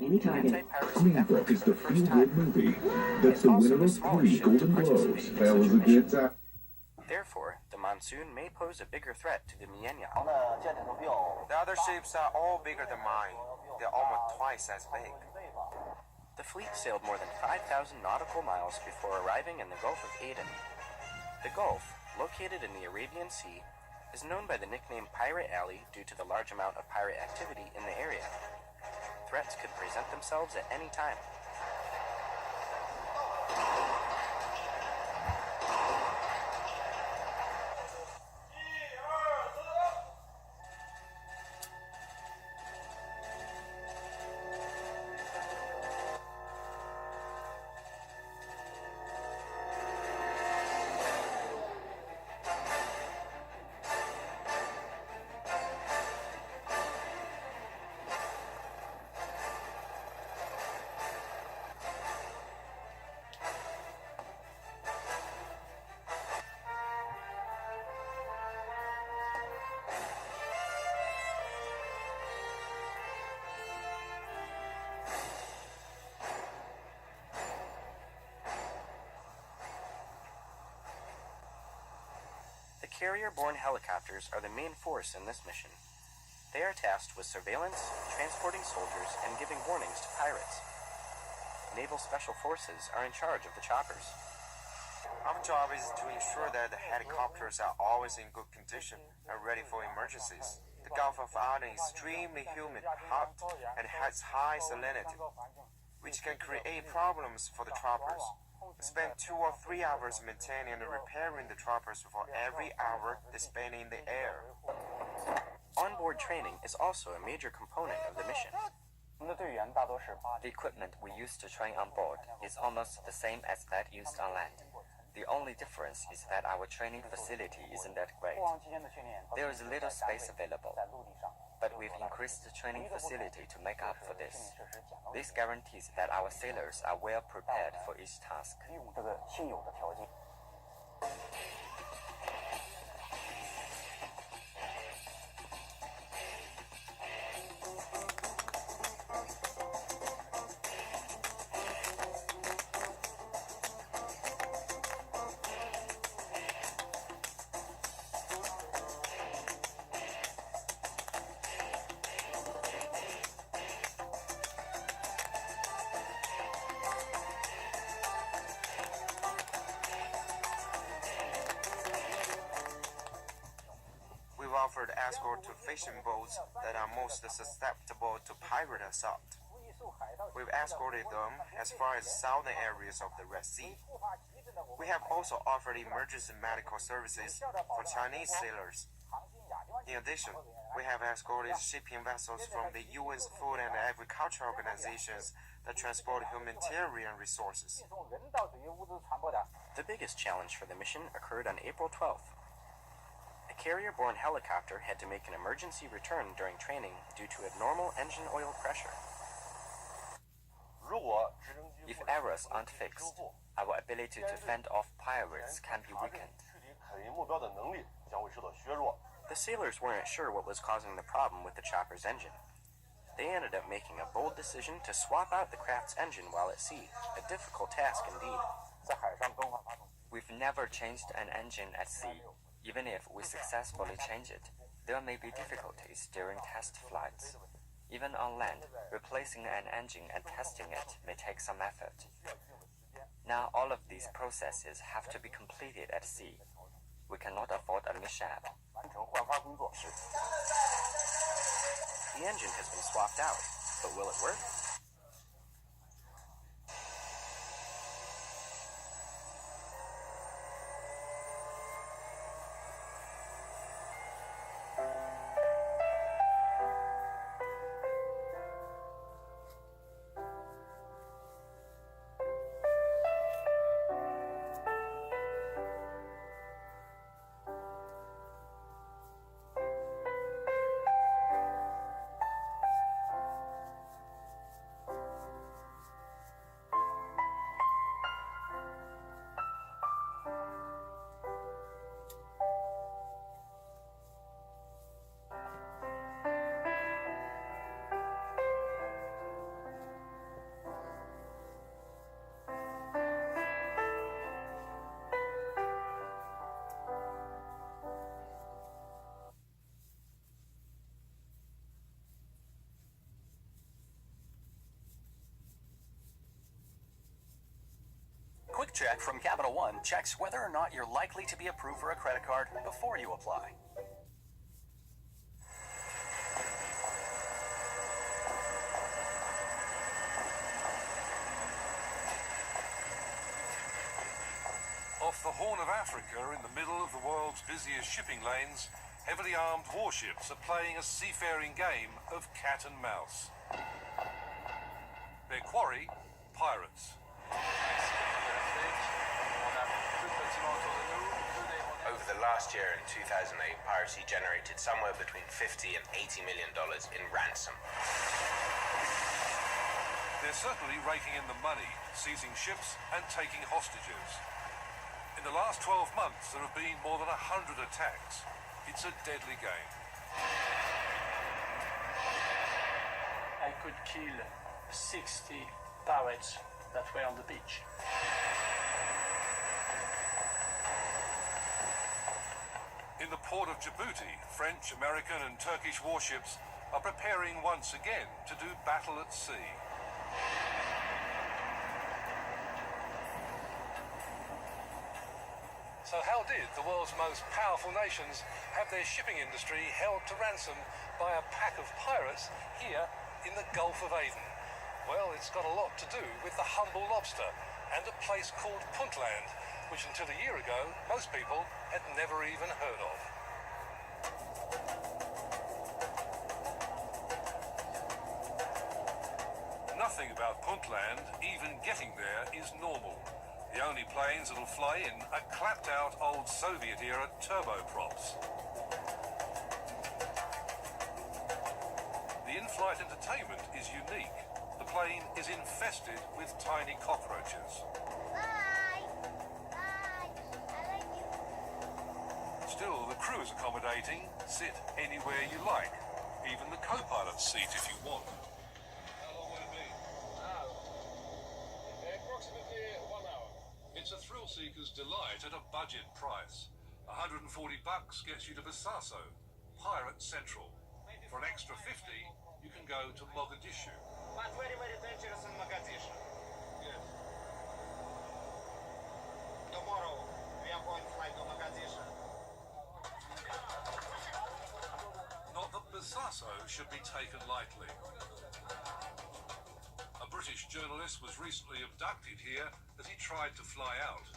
anti-piracy Clean effort Book is for the the first feel-good time. movie that's It's the also winner the of smallest 3 ship to Golden participate Globes. in That such was a a mission. good time. Therefore, the monsoon may pose a bigger threat to the Mianyang. The other ships are all bigger than mine. They're almost twice as big. The fleet sailed more than 5,000 nautical miles before arriving in the Gulf of Aden. The Gulf, located in the Arabian Sea, is known by the nickname Pirate Alley due to the large amount of pirate activity in the area. Threats could present themselves at any time. The carrier-borne helicopters are the main force in this mission. They are tasked with surveillance, transporting soldiers, and giving warnings to pirates. Naval Special Forces are in charge of the choppers. Our job is to ensure that the helicopters are always in good condition and ready for emergencies. The Gulf of Aden is extremely humid, hot, and has high salinity, which can create problems for the choppers. We spend 2 or 3 hours maintaining and repairing the choppers for every hour they spend in the air. Onboard training is also a major component of the mission. The equipment we use to train on board is almost the same as that used on land. The only difference is that our training facility isn't that great. There is little space available, but we've increased the training facility to make up for this. This guarantees that our sailors are well prepared for each task. We've offered escort to fishing boats that are most susceptible to pirate assault. We've escorted them as far as southern areas of the Red Sea. We have also offered emergency medical services for Chinese sailors. In addition, we have escorted shipping vessels from the UN's Food and Agriculture Organizations that transport humanitarian resources. The biggest challenge for the mission occurred on April 12th. A carrier-borne helicopter had to make an emergency return during training due to abnormal engine oil pressure. If errors aren't fixed, our ability to fend off pirates can be weakened. The sailors weren't sure what was causing the problem with the chopper's engine. They ended up making a bold decision to swap out the craft's engine while at sea, a difficult task indeed. We've never changed an engine at sea. Even if we successfully change it, there may be difficulties during test flights. Even on land, replacing an engine and testing it may take some effort. Now all of these processes have to be completed at sea. We cannot afford a mishap. The engine has been swapped out, but will it work? Check from Capital One checks whether or not you're likely to be approved for a credit card before you apply. Off the Horn of Africa, in the middle of the world's busiest shipping lanes, heavily armed warships are playing a seafaring game of cat and mouse. Their quarry, pirates. Over the last year in 2008, piracy generated somewhere between $50 and $80 million in ransom. They're certainly raking in the money, seizing ships and taking hostages. In the last 12 months, there have been more than 100 attacks. It's a deadly game. I could kill 60 pirates that were on the beach. In the port of Djibouti, French, American and Turkish warships are preparing once again to do battle at sea. So how did the world's most powerful nations have their shipping industry held to ransom by a pack of pirates here in the Gulf of Aden? Well, it's got a lot to do with the humble lobster and a place called Puntland, which until a year ago, most people had never even heard of. Nothing about Puntland, even getting there, is normal. The only planes that'll fly in are clapped-out old Soviet-era turboprops. The in-flight entertainment is unique. The plane is infested with tiny cockroaches. Bye. Bye. I like you. Still, the crew is accommodating. Sit anywhere you like. Even the co-pilot's seat if you want. How long will it be? Approximately 1 hour. It's a thrill-seeker's delight at a budget price. $140 gets you to Bosaso, Pirate Central. For an extra 50, you can go to Mogadishu. But very, very dangerous in Mogadishu. Yes. Tomorrow, we are going to fly to Mogadishu. Not that Bosaso should be taken lightly. A British journalist was recently abducted here as he tried to fly out.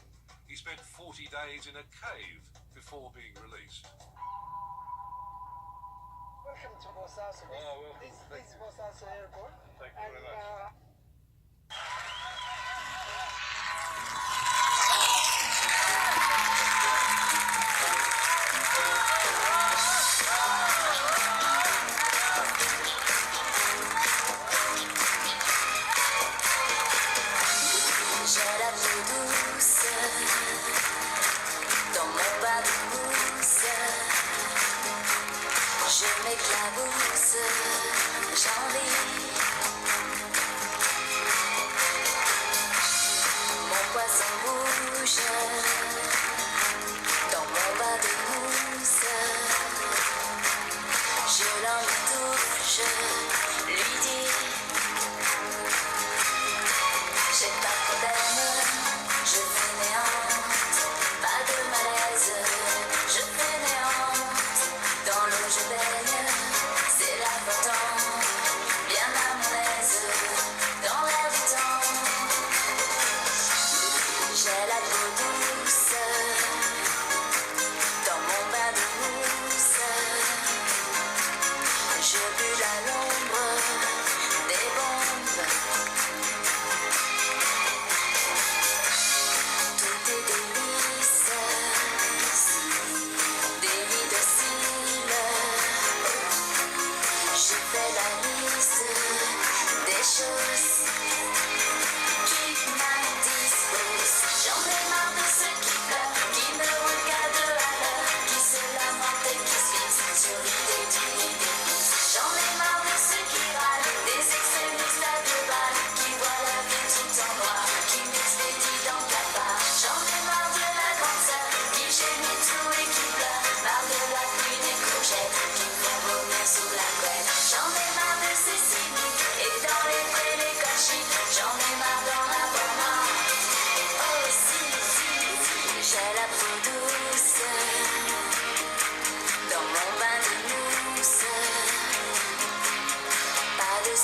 He spent 40 days in a cave before being released. Welcome to Bosaso. This is Bosaso Airport. Thank you very much. J'ai la peau douce dans mon bas de mousse. Je m'éclabousse, j'envie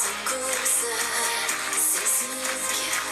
secousse, c'est si que